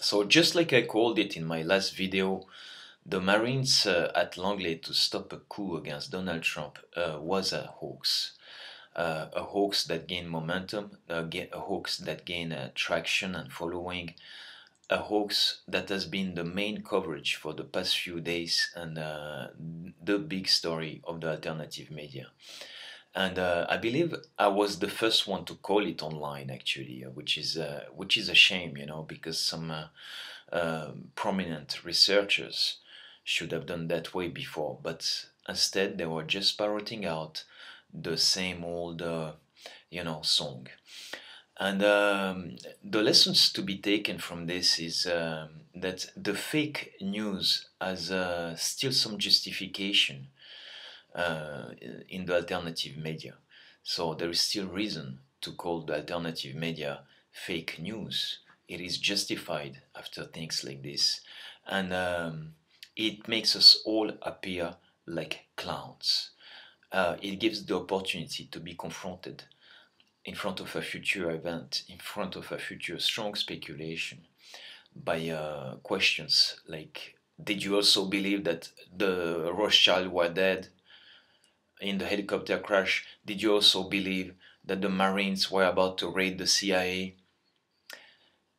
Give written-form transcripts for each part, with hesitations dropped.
So just like I called it in my last video, the Marines at Langley to stop a coup against Donald Trump was a hoax. A hoax that gained momentum, a hoax that gained traction and following, a hoax that has been the main coverage for the past few days and the big story of the alternative media. And I believe I was the first one to call it online, actually, which is a shame, because some prominent researchers should have done that way before, but instead they were just parroting out the same old, song. And the lessons to be taken from this is that the fake news has still some justification in the alternative media. So there is still reason to call the alternative media fake news. It is justified after things like this. And it makes us all appear like clowns. It gives the opportunity to be confronted in front of a future event, in front of a future strong speculation by questions like, did you also believe that the Rothschild were dead in the helicopter crash? Did you also believe that the Marines were about to raid the CIA?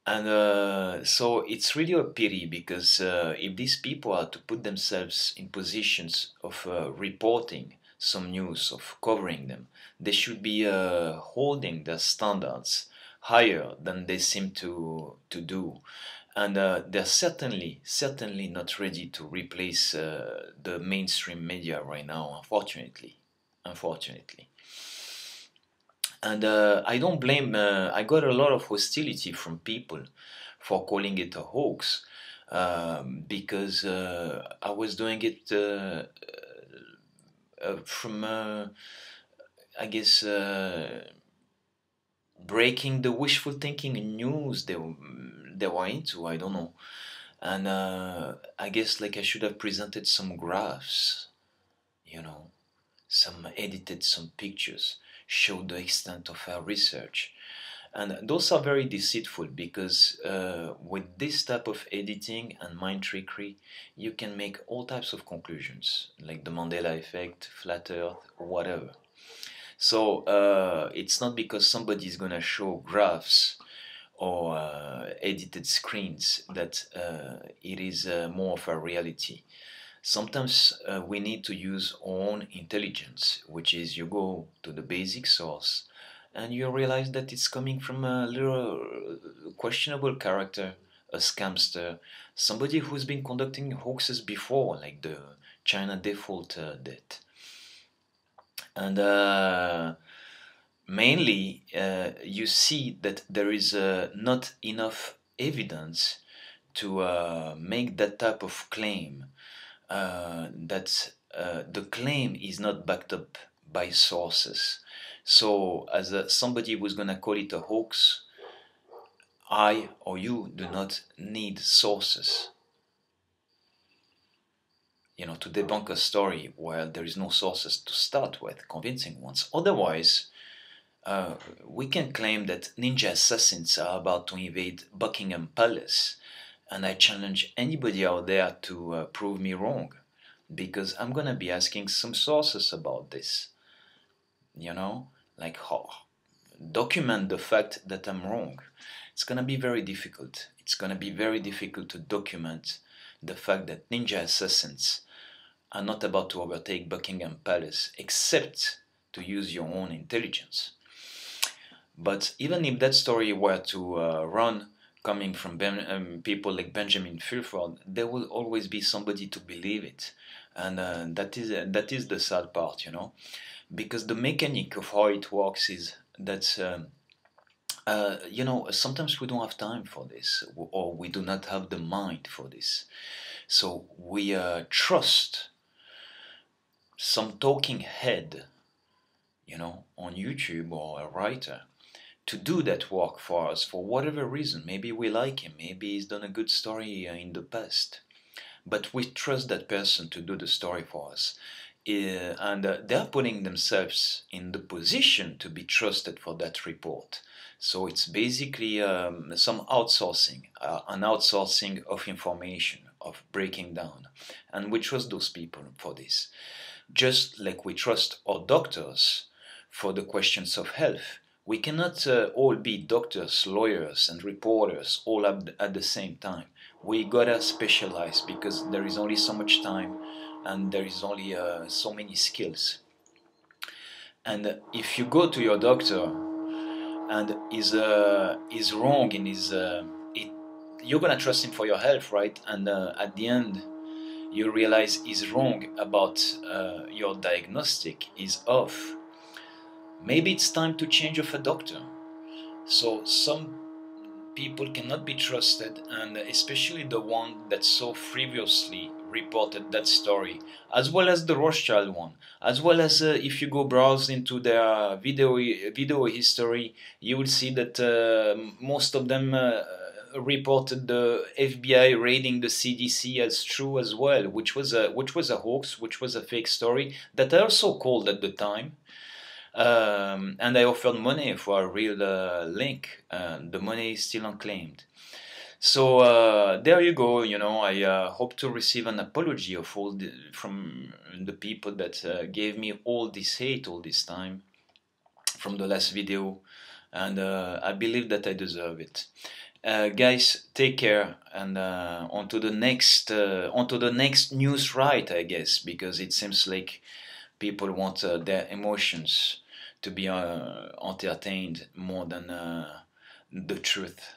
And so it's really a pity, because if these people are to put themselves in positions of reporting some news, of covering them, they should be holding their standards higher than they seem to do. And they're certainly not ready to replace the mainstream media right now, unfortunately. And I don't blame, I got a lot of hostility from people for calling it a hoax, because I was doing it from, I guess, breaking the wishful thinking news they were into, I don't know. And I guess like I should have presented some graphs, some pictures, showed the extent of our research. And those are very deceitful, because with this type of editing and mind trickery, you can make all types of conclusions, like the Mandela effect, flat earth, or whatever. So it's not because somebody is going to show graphs or edited screens that it is more of a reality. Sometimes we need to use our own intelligence, which is you go to the basic source and you realize that it's coming from a little questionable character, a scamster, somebody who's been conducting hoaxes before, like the China default debt. And mainly, you see that there is not enough evidence to make that type of claim. That the claim is not backed up by sources. So, as somebody who's going to call it a hoax, I or you do not need sources, to debunk a story where there is no sources to start with, convincing ones. Otherwise, we can claim that ninja assassins are about to invade Buckingham Palace, and I challenge anybody out there to prove me wrong, because I'm gonna be asking some sources about this. Like document the fact that I'm wrong. It's gonna be very difficult. It's gonna be very difficult to document the fact that ninja assassins are not about to overtake Buckingham Palace, except to use your own intelligence. But even if that story were to run, coming from people like Benjamin Fulford, there will always be somebody to believe it, and that is the sad part, because the mechanic of how it works is that sometimes we don't have time for this, or we do not have the mind for this, so we trust some talking head, on YouTube, or a writer, to do that work for us for whatever reason. Maybe we like him, maybe he's done a good story in the past, but we trust that person to do the story for us. And they're putting themselves in the position to be trusted for that report. So it's basically some outsourcing, an outsourcing of information, of breaking down. And we trust those people for this. Just like we trust our doctors for the questions of health. We cannot all be doctors, lawyers, and reporters all at the same time. We gotta specialize because there is only so much time and there is only so many skills. And if you go to your doctor and is wrong in his, you're gonna trust him for your health, right? And at the end, you realize he's wrong about your diagnostic, is off. Maybe it's time to change of a doctor. So some people cannot be trusted, and especially the one that so frivolously reported that story, as well as the Rothschild one, as well as if you go browse into their video history, you will see that most of them reported the FBI raiding the CDC as true as well, which was a hoax, which was a fake story that I also called at the time. And I offered money for a real link. The money is still unclaimed. So there you go. I hope to receive an apology from the people that gave me all this hate all this time from the last video, and I believe that I deserve it. Guys, take care, and on to the next news, right? I guess, because it seems like people want their emotions to be entertained more than the truth.